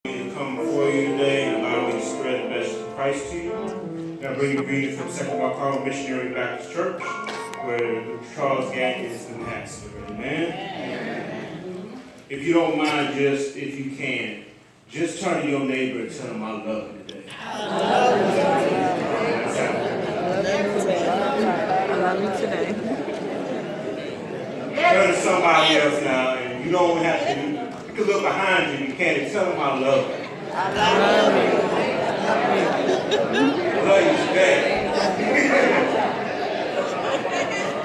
To come before you today and allow me to spread the message of Christ to you. I bring you greetings from Second Carmel Missionary Baptist Church, where Charles Gatt is the pastor. Amen. If you don't mind, if you can, just turn to your neighbor and tell him I love you today. I love you today. Turn to somebody else now, and you don't have to. You can look behind you. You can't tell them I love you. I love you. I love you today.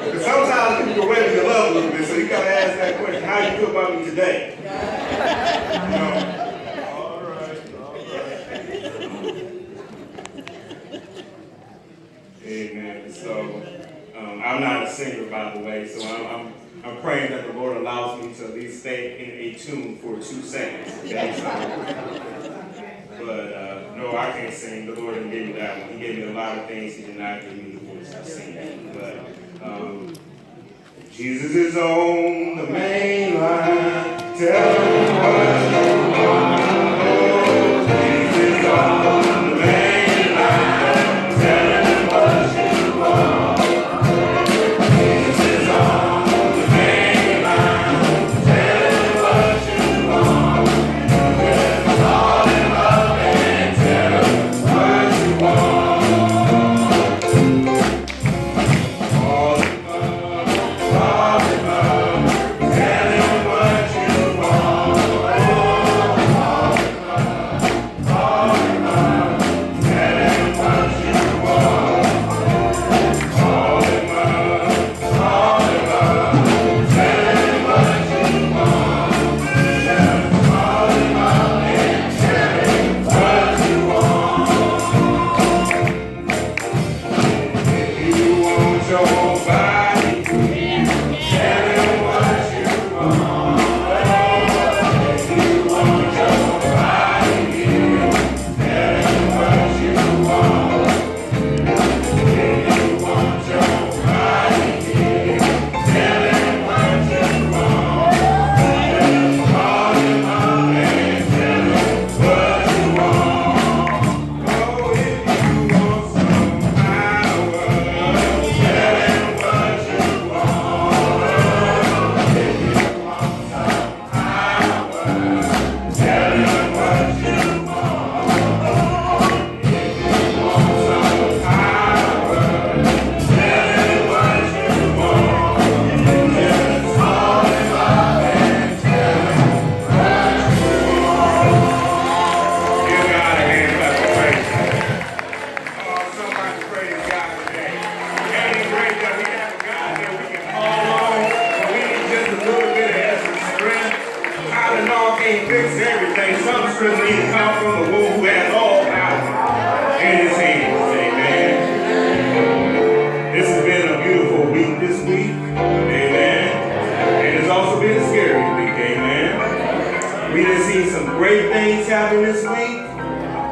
Because sometimes people wait to love a little bit, so you gotta ask that question: how you feel about me today? You know? All right. Amen. So I'm not a singer, by the way, so I'm praying that the Lord allows me to at least stay in a tune for 2 seconds. Okay? But no, I can't sing. The Lord didn't give me that one. He gave me a lot of things. He did not give me the voice to sing. But Jesus is on the main line. Tell him what you want. Jesus is on the main line. Tell him what you want. Jesus is on the main line. Tell him what you want. Just call him up and tell him what you want. Call him up, call him up. Tell him what you want. Call him up, call him up. Tell him what you want. Call him up, call him up. Tell him what you want. Just call him up and tell him what you want. If you want your body, tell him what you want. If you want your body, tell him what you want. If you want your body, tell him what you want. Just call him up and tell him what you want. Oh, if you want some power, tell him what you want. If you want some power, tell him what you want. If you want some power, tell him what you want. Just call him up and tell him what you want. Give God a hand clap of praise. Oh, somebody praise God today. Ain't it great that we have a God that we can call on when we need just a little bit of extra strength? Tylenol can't fix everything. Some strength needs to come from the one who has all power in his hands. Amen. This has been a beautiful week this week. Amen. And it's also been a scary week. Amen. We done seen some great things happen this week.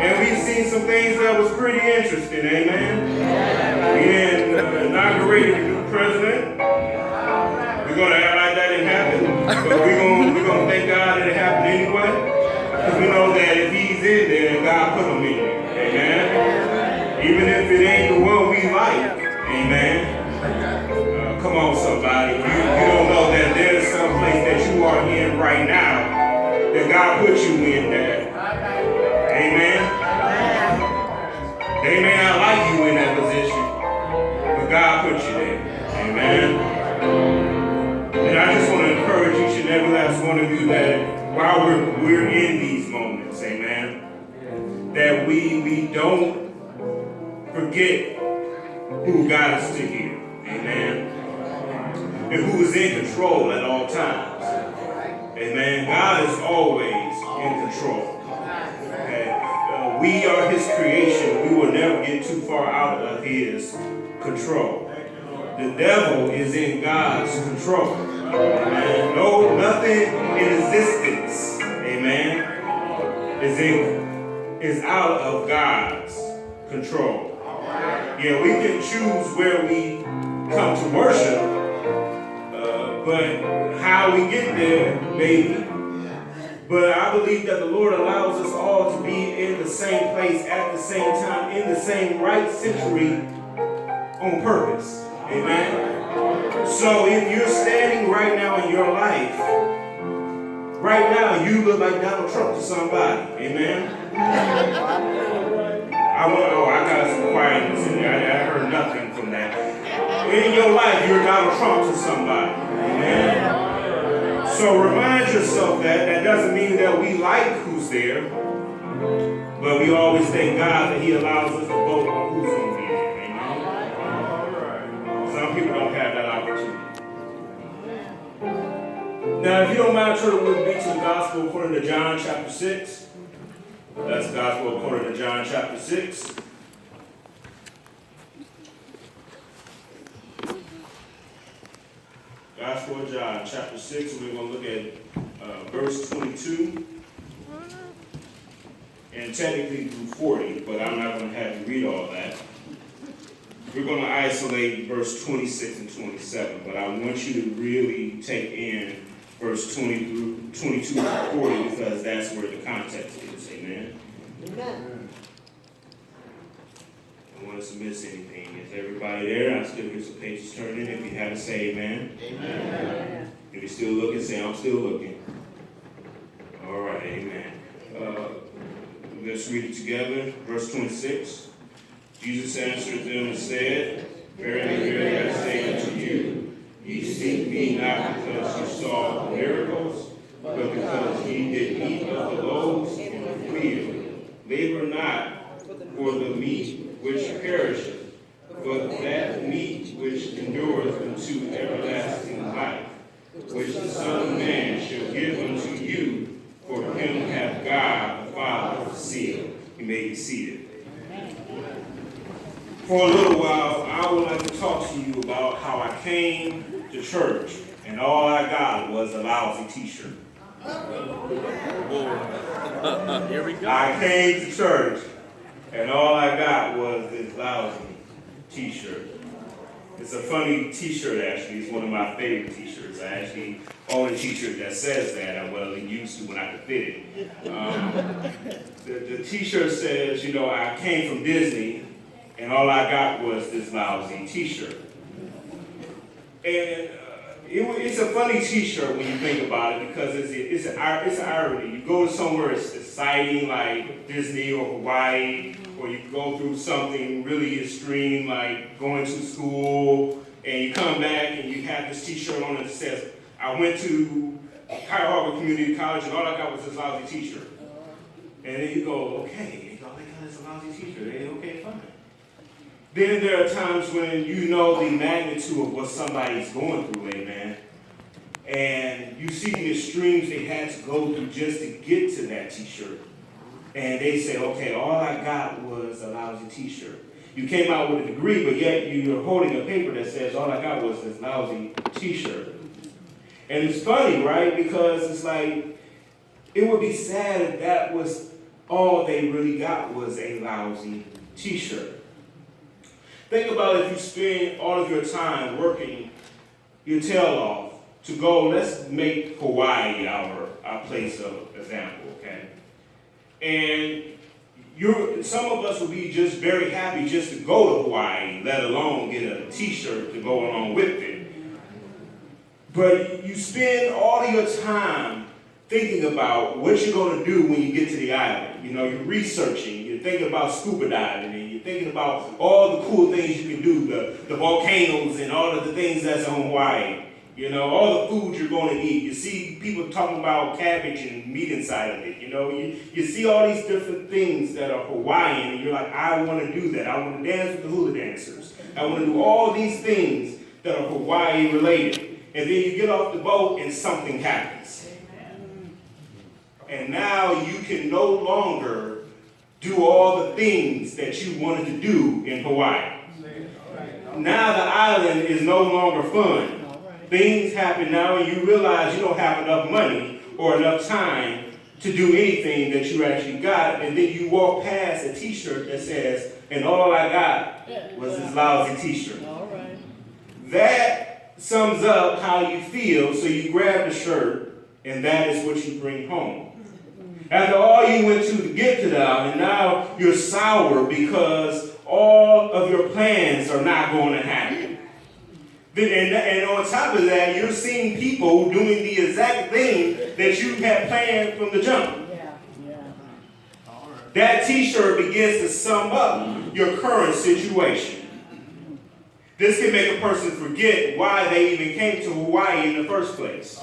And we've seen some things that was pretty interesting. Amen. We inaugurated a new president. We're going to act like that didn't happen. But we're gonna thank God that it happened anyway. Because we know that if he's in there, then God put him in there. Amen. Even if it ain't the one we like. Amen. Come on, somebody. You don't know that there's some place that you are in right now that God put you in there. Amen. They may not like you in that position, but God put you there. Amen. And I just want to encourage each and every last one of you that while we're in these moments, amen, that we don't forget who got us to here. Amen. And who is in control at all times. Amen. God is always in control. Okay? We are his creation. We will never get too far out of his control. The devil is in God's control. Amen. No, nothing in existence, amen, is out of God's control. Yeah, we can choose where we come to worship, but how we get there, maybe. But I believe that the Lord allows us all to be in the same place at the same time, in the same right century on purpose. Amen. So if you're standing right now in your life, right now you look like Donald Trump to somebody. Amen. I got some quietness in there. I heard nothing from that. In your life, you're Donald Trump to somebody. Amen. So remind yourself that doesn't mean that we like who's there, but we always thank God that He allows us to vote on who's going to be there. Amen. Some people don't have that opportunity. Now, if you don't mind, turn with me to the Gospel according to John chapter 6. That's the Gospel according to John chapter 6. Gospel of John chapter 6, and we're going to look at verse 22. And technically through 40, but I'm not going to have you read all that. We're going to isolate verse 26 and 27, but I want you to really take in verse 20 through 22 through 40 because that's where the context is. Amen. Amen. I don't want us to miss anything. Is everybody there? I still hear some pages turning. If you haven't, say amen. Amen. If you're still looking, say I'm still looking. All right, amen. Let's read it together. Verse 26. Jesus answered them and said, Verily, verily, I say unto you, ye seek me not because you saw the miracles, but because ye did eat of the loaves in the field. Labor not for the meat which perisheth, but that meat which endureth unto everlasting life, which the Son of Man shall give unto you, for him hath God the Father sealed. You may be seated. For a little while, I would like to talk to you about how I came to church and all I got was a lousy t-shirt. Here we go. I came to church and all I got was this lousy t-shirt. It's a funny t-shirt actually. It's one of my favorite t-shirts. I actually own a t-shirt that says that. I'm well used to when I could fit it. The t-shirt says, you know, I came from Disney and all I got was this lousy t-shirt. And it's a funny t-shirt when you think about it because it's an irony. You go to somewhere it's exciting like Disney or Hawaii, or you go through something really extreme like going to school, and you come back and you have this t-shirt on that says, I went to Cuyahoga Community College and all I got was this lousy t-shirt. And then you go, okay, all I got is a lousy t-shirt. Okay, fine. Then there are times when you know the magnitude of what somebody's going through, amen. And you see the extremes they had to go through just to get to that t-shirt. And they say, okay, all I got was a lousy t-shirt. You came out with a degree, but yet you're holding a paper that says all I got was this lousy t-shirt. And it's funny, right? Because it's like, it would be sad if that was all they really got was a lousy t-shirt. Think about if you spend all of your time working your tail off to go, let's make Hawaii our place of example, okay? And some of us would be just very happy just to go to Hawaii, let alone get a t-shirt to go along with it. But you spend all of your time thinking about what you're going to do when you get to the island. You know, you're researching, you're thinking about scuba diving, and you're thinking about all the cool things you can do, the volcanoes and all of the things that's in Hawaii. You know, all the food you're going to eat. You see people talking about cabbage and meat inside of it. You know, you see all these different things that are Hawaiian, and you're like, I want to do that. I want to dance with the hula dancers. I want to do all these things that are Hawaii related. And then you get off the boat and something happens. And now you can no longer do all the things that you wanted to do in Hawaii. Now the island is no longer fun. Things happen now and you realize you don't have enough money or enough time to do anything that you actually got. And then you walk past a t-shirt that says, and all I got was this lousy t-shirt. That sums up how you feel, so you grab the shirt and that is what you bring home. After all you went to get to that, and now you're sour because all of your plans are not going to happen. And on top of that, you're seeing people doing the exact thing that you had planned from the jump. That t-shirt begins to sum up your current situation. This can make a person forget why they even came to Hawaii in the first place.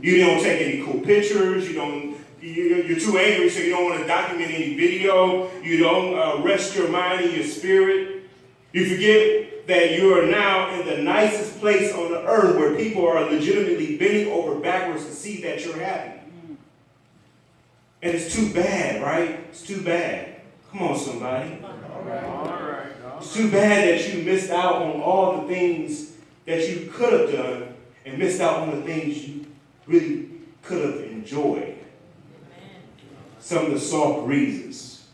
You don't take any cool pictures. You're too angry, so you don't want to document any video. You don't rest your mind and your spirit. You forget that you are now in the nicest place on the earth where people are legitimately bending over backwards to see that you're happy. And it's too bad, right? It's too bad. Come on, somebody. All right. It's too bad that you missed out on all the things that you could have done and missed out on the things you really could have enjoyed. Some of the soft breezes,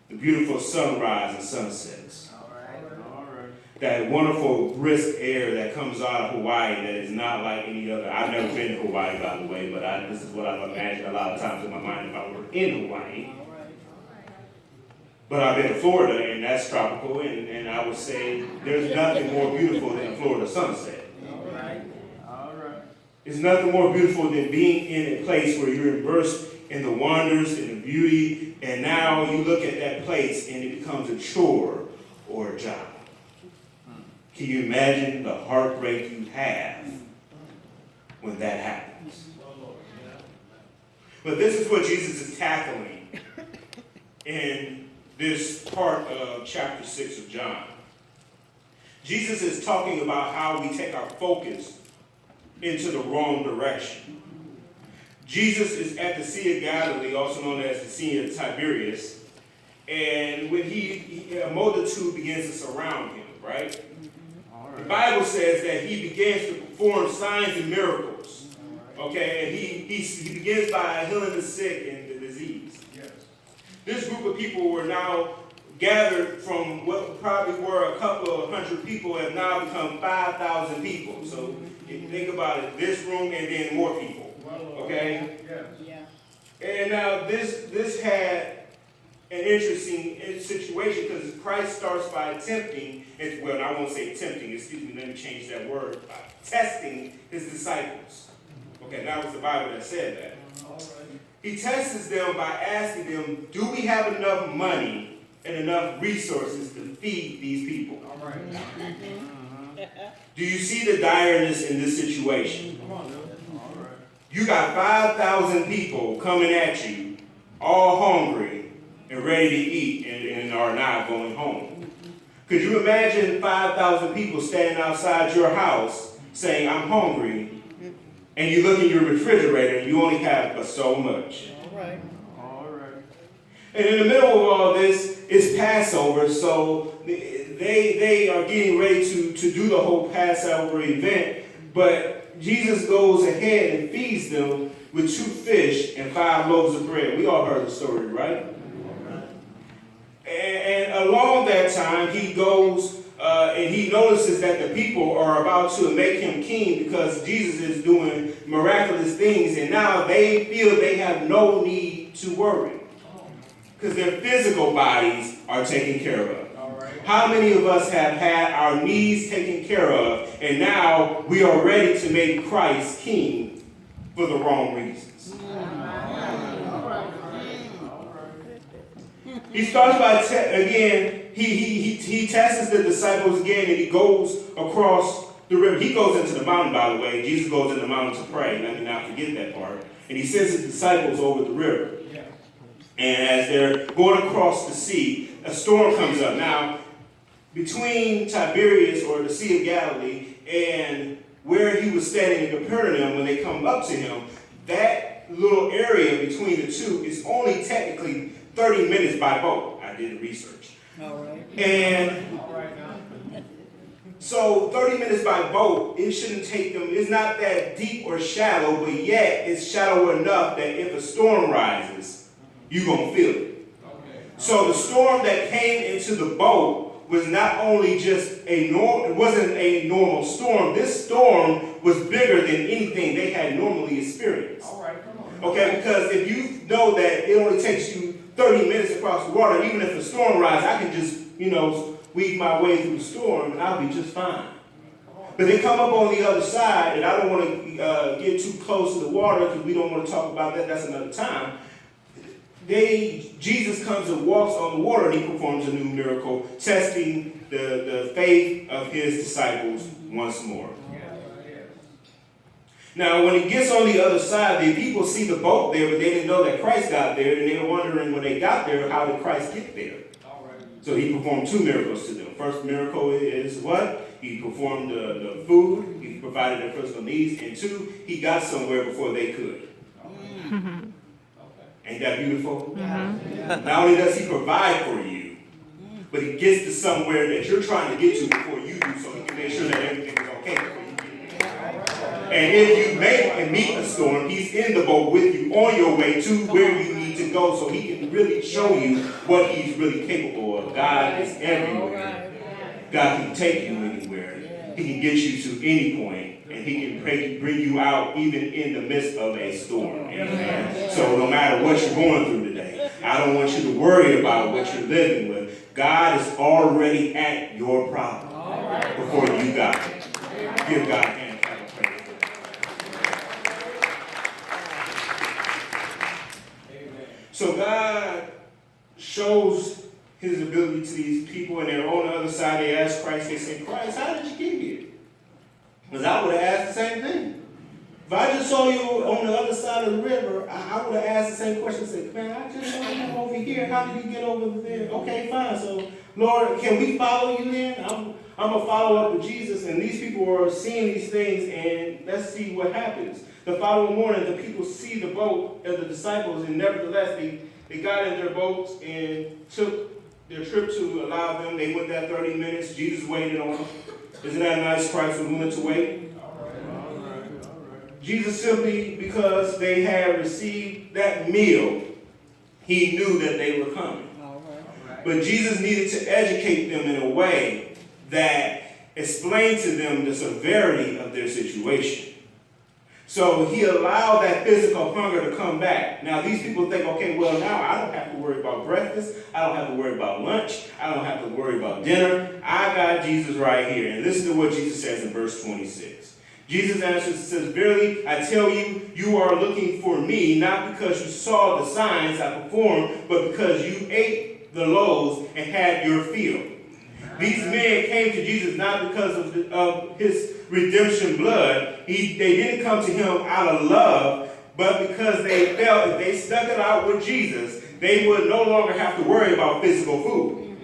the beautiful sunrise and sunsets, All right. that wonderful brisk air that comes out of Hawaii that is not like any other. I've never been to Hawaii, by the way, but this is what I've imagined a lot of times in my mind if I were in Hawaii. But I've been to Florida, and that's tropical, and I would say there's nothing more beautiful than a Florida sunset. All right. There's nothing more beautiful than being in a place where you're immersed in the wonders and the beauty, and now you look at that place and it becomes a chore or a job. Can you imagine the heartbreak you have when that happens? But this is what Jesus is tackling in this part of chapter 6 of John. Jesus is talking about how we take our focus into the wrong direction. Jesus is at the Sea of Galilee, also known as the Sea of Tiberias, and when a multitude begins to surround him, right? The Bible says that he begins to perform signs and miracles, okay? And he begins by healing the sick and the disease. This group of people were now gathered from what probably were a couple of hundred people have now become 5,000 people. So if you think about it, this room and then more people, okay? And now this had an interesting situation because Christ starts by tempting, well, I won't say tempting, excuse me, let me change that word, by testing his disciples. Okay, that was the Bible that said that. He tests them by asking them, do we have enough money and enough resources to feed these people? Do you see the direness in this situation? You got 5,000 people coming at you, all hungry and ready to eat and are not going home. Could you imagine 5,000 people standing outside your house saying, I'm hungry, and you look in your refrigerator and you only have but so much? All right. And in the middle of all this is Passover, so they are getting ready to do the whole Passover event, but Jesus goes ahead and feeds them with 2 fish and 5 loaves of bread. We all heard the story, right? And along that time, he goes and he notices that the people are about to make him king because Jesus is doing miraculous things, and now they feel they have no need to worry because their physical bodies are taken care of. How many of us have had our needs taken care of, and now we are ready to make Christ king for the wrong reasons? He starts by, he tests the disciples again, and he goes across the river. He goes into the mountain, by the way. Jesus goes into the mountain to pray. Let me not forget that part. And he sends his disciples over the river. And as they're going across the sea, a storm comes up. Now, between Tiberias, or the Sea of Galilee, and where he was standing in Capernaum when they come up to him, that little area between the two is only technically 30 minutes by boat. I did the research. And so 30 minutes by boat, it shouldn't take them, it's not that deep or shallow, but yet it's shallow enough that if a storm rises, you're going to feel it. So the storm that came into the boat was not only just it wasn't a normal storm. This storm was bigger than anything they had normally experienced. Okay, because if you know that it only takes you 30 minutes across the water, even if the storm rises, I can just, weave my way through the storm and I'll be just fine. But they come up on the other side, and I don't want to get too close to the water because we don't want to talk about that. That's another time. Jesus comes and walks on the water, and he performs a new miracle, testing the faith of his disciples once more. Now, when he gets on the other side, the people see the boat there, but they didn't know that Christ got there, and they were wondering when they got there, how did Christ get there? So he performed two miracles to them. First miracle is what? He performed the food, he provided their personal needs, and two, he got somewhere before they could. Ain't that beautiful? Not only does he provide for you, but he gets to somewhere that you're trying to get to before you do, so he can make sure that everything is okay before you get there. And if you make and meet a storm, he's in the boat with you on your way to where you need to go, so he can really show you what he's really capable of. God is everywhere. God can take you anywhere. He can get you to any point, and he can bring you out even in the midst of a storm. Amen. So no matter what you're going through today, I don't want you to worry about what you're living with. God is already at your problem before you got it. Give God a hand. So God shows his ability to these people, and they're on the other side. They ask Christ, they say, Christ, how did you get here? Because I would have asked the same thing. If I just saw you on the other side of the river, I would have asked the same question. Said, man, I just saw you over here. How did you get over there? Okay, fine. So, Lord, can we follow you then? I'm going to follow up with Jesus. And these people are seeing these things, and let's see what happens. The following morning, the people see the boat of the disciples, and nevertheless, they got in their boats and took their trip to allow them. They went there 30 minutes. Jesus waited on them. Isn't that nice? Christ was willing to wait. All right. Jesus, simply because they had received that meal, he knew that they were coming. But Jesus needed to educate them in a way that explained to them the severity of their situation. So he allowed that physical hunger to come back. Now these people think, okay, well now I don't have to worry about breakfast. I don't have to worry about lunch. I don't have to worry about dinner. I got Jesus right here. And listen to what Jesus says in verse 26. Jesus answers and says, verily, I tell you, you are looking for me, not because you saw the signs I performed, but because you ate the loaves and had your fill. These men came to Jesus not because of his redemption blood. They didn't come to him out of love, but because they felt if they stuck it out with Jesus, they would no longer have to worry about physical food.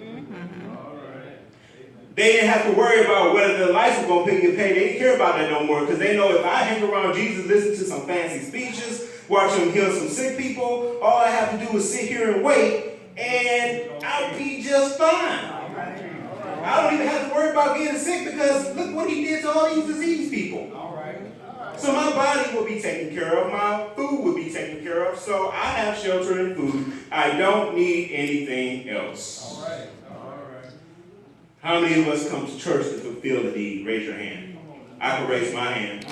They didn't have to worry about whether the lights were going to get paid. They didn't care about that no more because they know if I hang around Jesus, listen to some fancy speeches, watch him heal some sick people, all I have to do is sit here and wait, and I'll be just fine. I don't even have to worry about getting sick because look what he did to all these diseased people. So my body will be taken care of. My food will be taken care of. So I have shelter and food. I don't need anything else. All right. How many of us come to church to fulfill the need? Raise your hand. I can raise my hand.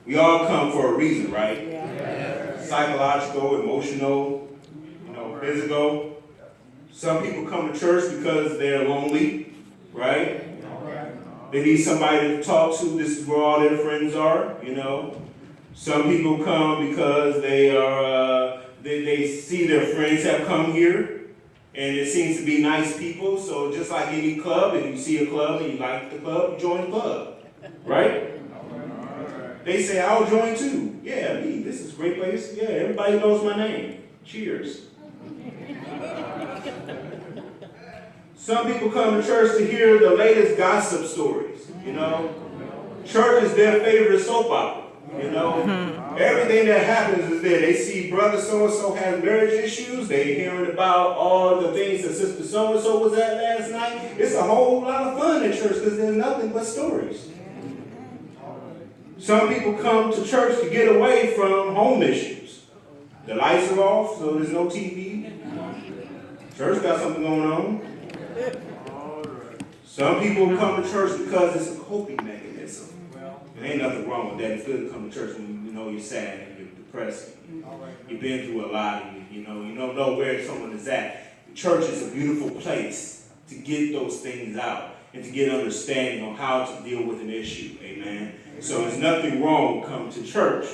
We all come for a reason, right? Psychological, emotional, physical. Some people come to church because they're lonely, right? They need somebody to talk to. This is where all their friends are, Some people come because they see their friends have come here, and it seems to be nice people. So just like any club, if you see a club and you like the club, you join the club, right? They say, I'll join too. Yeah, this is a great place. Yeah, everybody knows my name. Cheers. Some people come to church to hear the latest gossip stories, Church is their favorite soap opera, Everything that happens is there. They see brother so-and-so has marriage issues. They're hearing about all the things that sister so-and-so was at last night. It's a whole lot of fun in church because there's nothing but stories. Some people come to church to get away from home issues. The lights are off, so there's no TV. Church got something going on. Some people come to church because it's a coping mechanism. There ain't nothing wrong with that. It's good to come to church when you know you're sad and you're depressed. You've been through a lot, and you don't know where someone is at. The church is a beautiful place to get those things out and to get understanding on how to deal with an issue. Amen. So there's nothing wrong with coming to church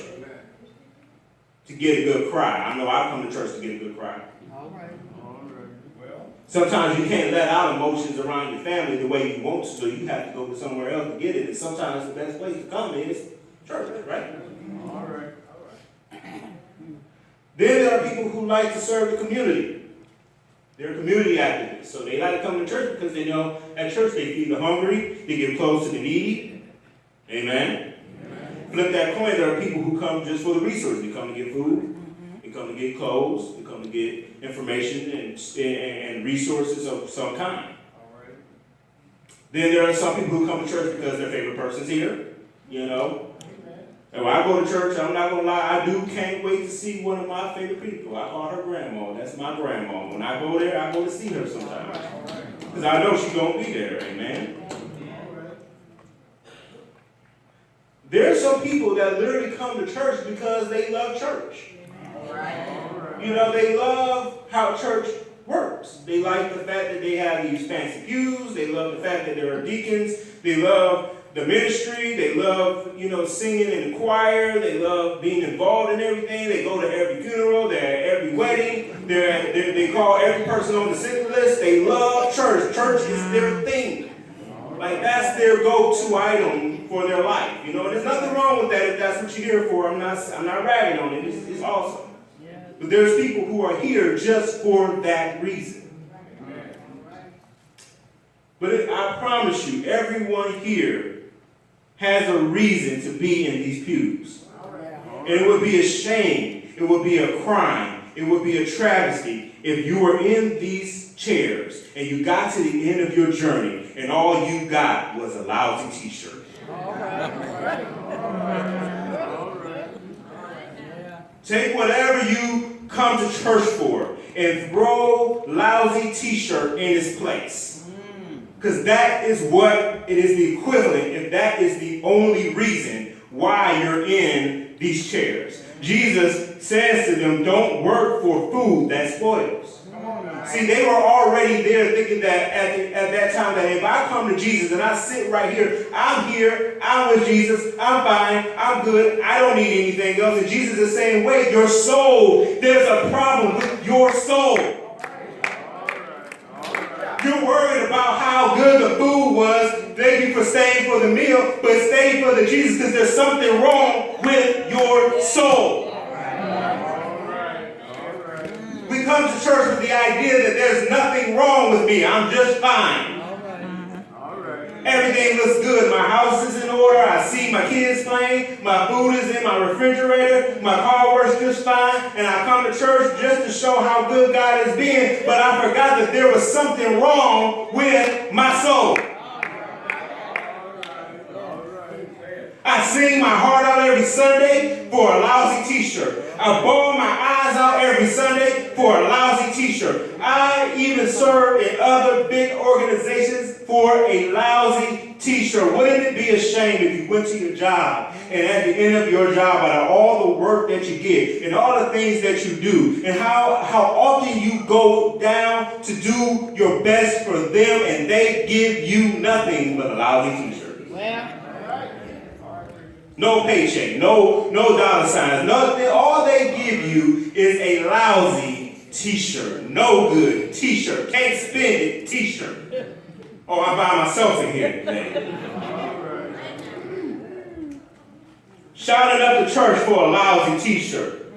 to get a good cry. I know I come to church to get a good cry. All right. All right. Well. Sometimes you can't let out emotions around your family the way you want to, so you have to go to somewhere else to get it. And sometimes the best place to come is church, right? All right. Then there are people who like to serve the community. They're community activists. So they like to come to church because they know at church they feed the hungry, they give clothes to the needy. Amen. Flip that coin, there are people who come just for the resources. They come to get food, they come to get clothes, they come to get information and resources of some kind. All right. Then there are some people who come to church because their favorite person's here, you know. And when I go to church, I'm not going to lie, can't wait to see one of my favorite people. I call her grandma. That's my grandma. When I go there, I go to see her sometimes. Because I know she's going to be there, amen. There are some people that literally come to church because they love church. You know, they love how church works. They like the fact that they have these fancy pews. They love the fact that there are deacons. They love the ministry. They love, singing in the choir. They love being involved in everything. They go to every funeral. They're at every wedding. They call every person on the sick list. They love church. Church is their thing. Like, that's their go-to item for their life. And there's nothing wrong with that if that's what you're here for. I'm not ragging on it. It's awesome. But there's people who are here just for that reason. But I promise you, everyone here has a reason to be in these pews. And it would be a shame, it would be a crime, it would be a travesty if you were in these chairs and you got to the end of your journey and all you got was a lousy t-shirt. Take whatever you come to church for and throw lousy t-shirt in its place. Because that is what it is the equivalent, if that is the only reason why you're in these chairs. Jesus says to them, don't work for food that spoils. See, they were already there thinking that at that time that if I come to Jesus and I sit right here, I'm with Jesus, I'm fine, I'm good, I don't need anything else. And Jesus is saying, wait, your soul, there's a problem with your soul. You're worried about how good the food was. Thank you for staying for the meal, but stay for the Jesus because there's something wrong with your soul. We come to church with the idea that there's nothing wrong with me. I'm just fine. Everything looks good. My house is in order. I see my kids playing. My food is in my refrigerator. My car works just fine. And I come to church just to show how good God has been. But I forgot that there was something wrong with my soul. I sing my heart out every Sunday for a lousy t-shirt. I bawl my eyes out every Sunday for a lousy t-shirt. I even serve in other big organizations for a lousy t-shirt. Wouldn't it be a shame if you went to your job and at the end of your job, out of all the work that you get and all the things that you do and how often you go down to do your best for them and they give you nothing but a lousy t-shirt. No paycheck, no dollar signs, nothing. All they give you is a lousy t-shirt. No good t-shirt. Can't spend it t-shirt. Oh, I'm by myself in here today. Shouting up the church for a lousy t-shirt.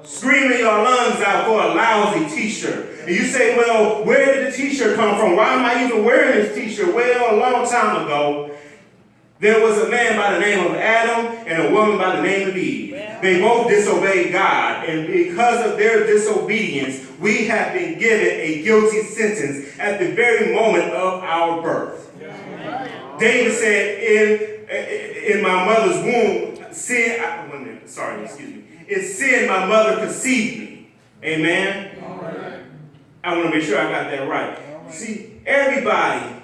Screaming your lungs out for a lousy t-shirt. And you say, well, where did the t-shirt come from? Why am I even wearing this t-shirt? Well, a long time ago, there was a man by the name of Adam and a woman by the name of Eve. They both disobeyed God, and because of their disobedience, we have been given a guilty sentence at the very moment of our birth. David said, in my mother's womb, in sin my mother conceived me. Amen? I want to make sure I got that right. See, everybody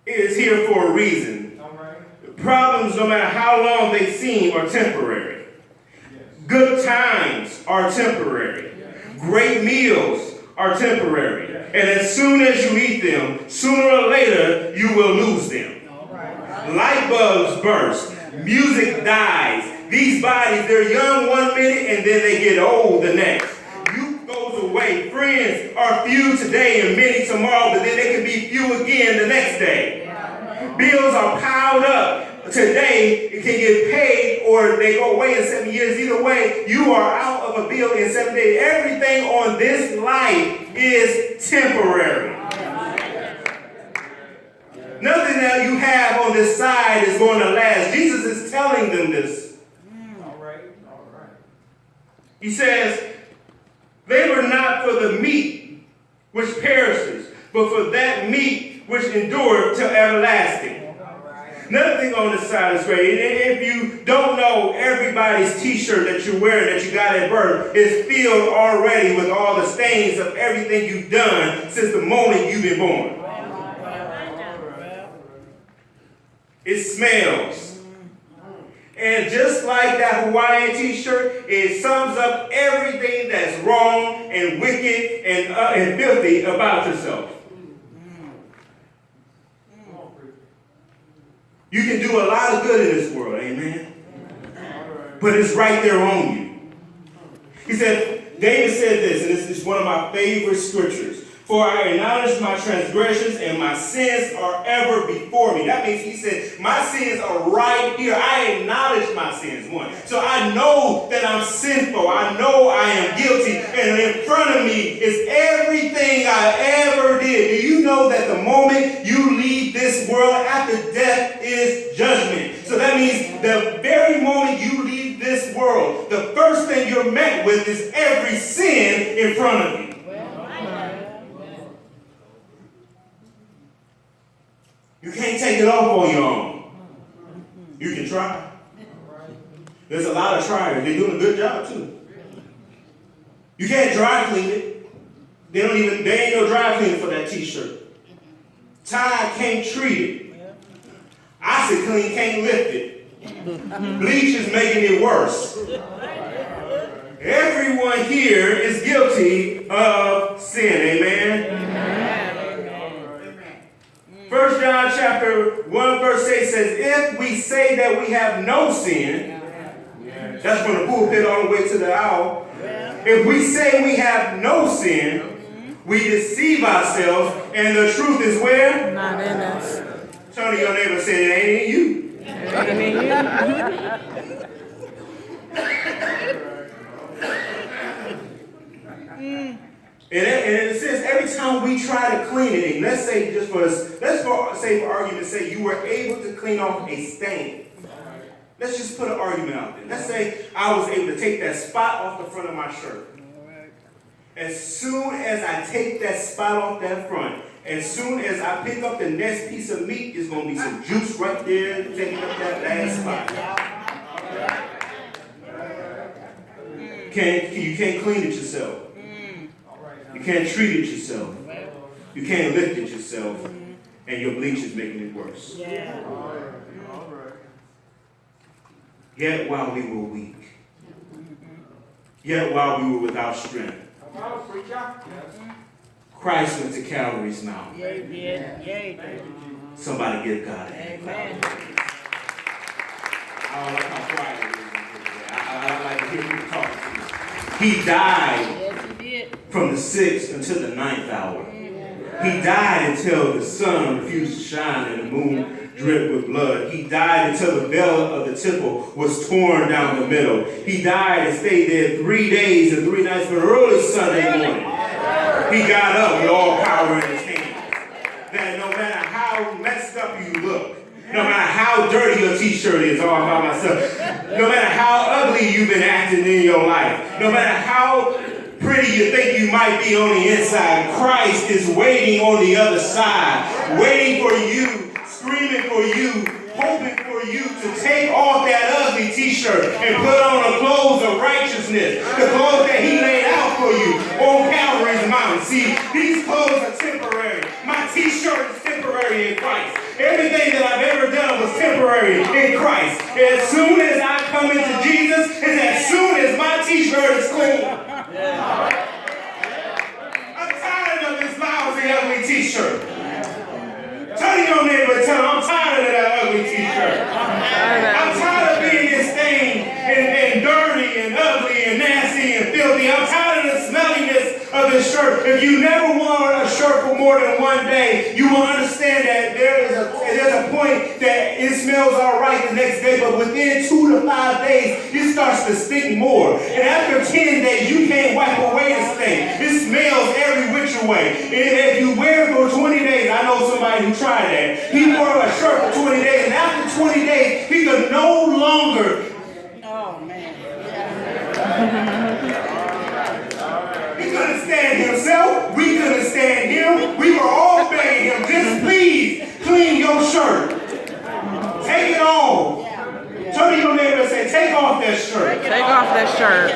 is here for a reason. Problems, no matter how long they seem, are temporary. Good times are temporary. Great meals are temporary. And as soon as you eat them, sooner or later, you will lose them. Light bulbs burst. Music dies. These bodies, they're young 1 minute and then they get old the next. Youth goes away. Friends are few today and many tomorrow, but then they can be few again the next day. Bills are piled up. Today, it can get paid or they go away in 7 years. Either way, you are out of a bill in 7 days. Everything on this life is temporary. Nothing that you have on this side is going to last. Jesus is telling them this. All right. He says, labor not for the meat which perishes, but for that meat which endureth to everlasting. Another thing on this side is great. If you don't know, everybody's t-shirt that you're wearing that you got at birth is filled already with all the stains of everything you've done since the moment you've been born. It smells. And just like that Hawaiian t-shirt, it sums up everything that's wrong and wicked and filthy about yourself. You can do a lot of good in this world, amen? But it's right there on you. He said, David said this, and this is one of my favorite scriptures. For I acknowledge my transgressions and my sins are ever before me. That means he said, my sins are right here. I acknowledge my sins, one. So I know that I'm sinful. I know I am guilty. And in front of me is everything I ever did. Do you know that the moment you leave this world, after death is judgment? So that means the very moment you leave this world, the first thing you're met with is every sin in front of you. You can't take it off on your own. You can try. There's a lot of tryers. They're doing a good job too. You can't dry clean it. There ain't no dry cleaner for that t-shirt. Tide can't treat it. OxyClean can't lift it. Bleach is making it worse. Everyone here is guilty of sin. Amen. 1 John chapter 1 verse 8 says, if we say that we have no sin, that's from the pulpit all the way to the aisle. If we say we have no sin, we deceive ourselves, and the truth is where? Not in us. Turn to your neighbor and say, it ain't in you. And in a sense, every time we try to clean it, and let's say for argument's sake, you were able to clean off a stain. Let's just put an argument out there. Let's say I was able to take that spot off the front of my shirt. As soon as I take that spot off that front, as soon as I pick up the next piece of meat, there's going to be some juice right there taking up that last spot. You can't clean it yourself. You can't treat it yourself. You can't lift it yourself. And your bleach is making it worse. Yet while we were weak, yet while we were without strength, Christ went to Calvary's Mount. Somebody give God a hand. I don't like how quiet it is. I like to hear people talk to you. He died from the 6th until the 9th hour. He died until the sun refused to shine and the moon dripped with blood. He died until the veil of the temple was torn down the middle. He died and stayed there 3 days and 3 nights, but early Sunday morning, he got up with all power in his hands. That no matter how messed up you look, no matter how dirty your t-shirt is all by myself, no matter how ugly you've been acting in your life, no matter how pretty you think you might be on the inside, Christ is waiting on the other side, waiting for you, screaming for you, hoping for you to take off that ugly t-shirt and put on the clothes of righteousness, the clothes that he laid out for you on Calvary's mountain. See, these clothes are temporary. My t-shirt is temporary in Christ. Everything that I've ever done was temporary. temporary in Christ. As soon as I come into Jesus, and as soon as my t-shirt is clean. I'm tired of this lousy, ugly t-shirt. Tell your neighbor, tell him, I'm tired of that ugly t-shirt. I'm tired of being this thing and dirty and ugly and nasty and filthy. I'm tired of the smelliness of this shirt. If you never wore a shirt for more than one day, you will understand that there's a point that it smells all right the next day, but within 2 to 5 days, it starts to stink more. And after 10 days, you can't wipe away the stink. It smells every which way. And if you wear it for 20 days, I know somebody who tried that. He wore a shirt for 20 days, and after 20 days, he could no longer. Oh, man. He couldn't stand himself. We couldn't stand him. We were all begging him, just please clean your shirt. Take it off. Turn to your neighbor and say, take off that shirt. Take off that shirt.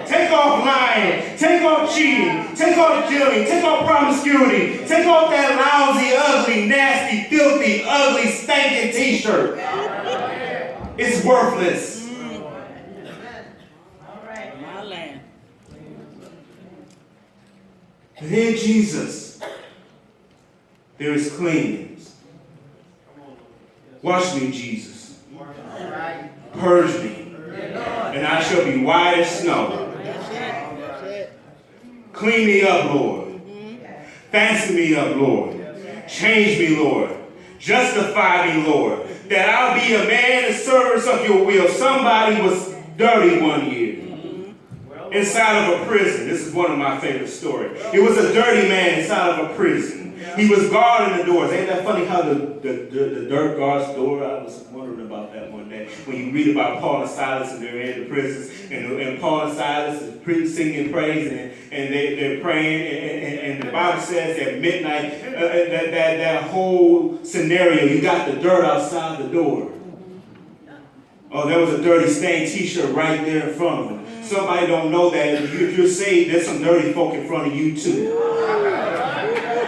Take off lying. Take off cheating. Take off stealing. Take off promiscuity. Take off that lousy, ugly, nasty, filthy, ugly, stinking t-shirt. It's worthless. My land. And in Jesus, there is cleanness. Wash me, Jesus. Purge me, and I shall be white as snow. Clean me up, Lord. Fasten me up, Lord. Change me, Lord. Justify me, Lord. That I'll be a man in service of your will. Somebody was dirty one year inside of a prison. This is one of my favorite stories. It was a dirty man inside of a prison. He was guarding the doors. Ain't that funny how the dirt guards the door? I was wondering about that one day. When you read about Paul and Silas and they're in the prisons, and Paul and Silas is singing praise and they're praying, and the Bible says at midnight, that whole scenario, you got the dirt outside the door. Oh, there was a dirty stained t-shirt right there in front of him. Somebody don't know that if you're saved, there's some dirty folk in front of you too.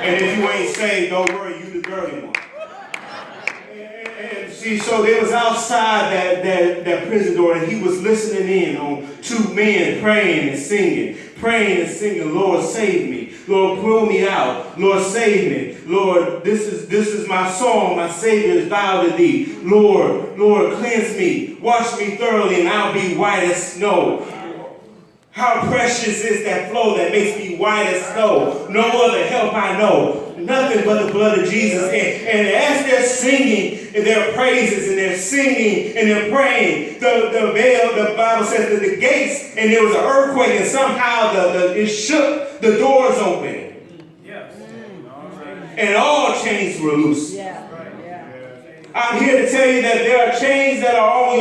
And if you ain't saved, don't worry, you the dirty one. And see, so they was outside that prison door, and he was listening in on two men praying and singing. Praying and singing, Lord, save me. Lord, pull me out. Lord, save me. Lord, this is my song. My Savior is thou to thee. Lord, cleanse me. Wash me thoroughly, and I'll be white as snow. How precious is that flow that makes me white as snow. No other help I know. Nothing but the blood of Jesus. And as they're singing their praises and they're singing and they're praying, the veil, the Bible says that the gates, and there was an earthquake, and somehow it shook the doors open. Yes. And all chains were loose. Yeah. I'm here to tell you that there are chains that are on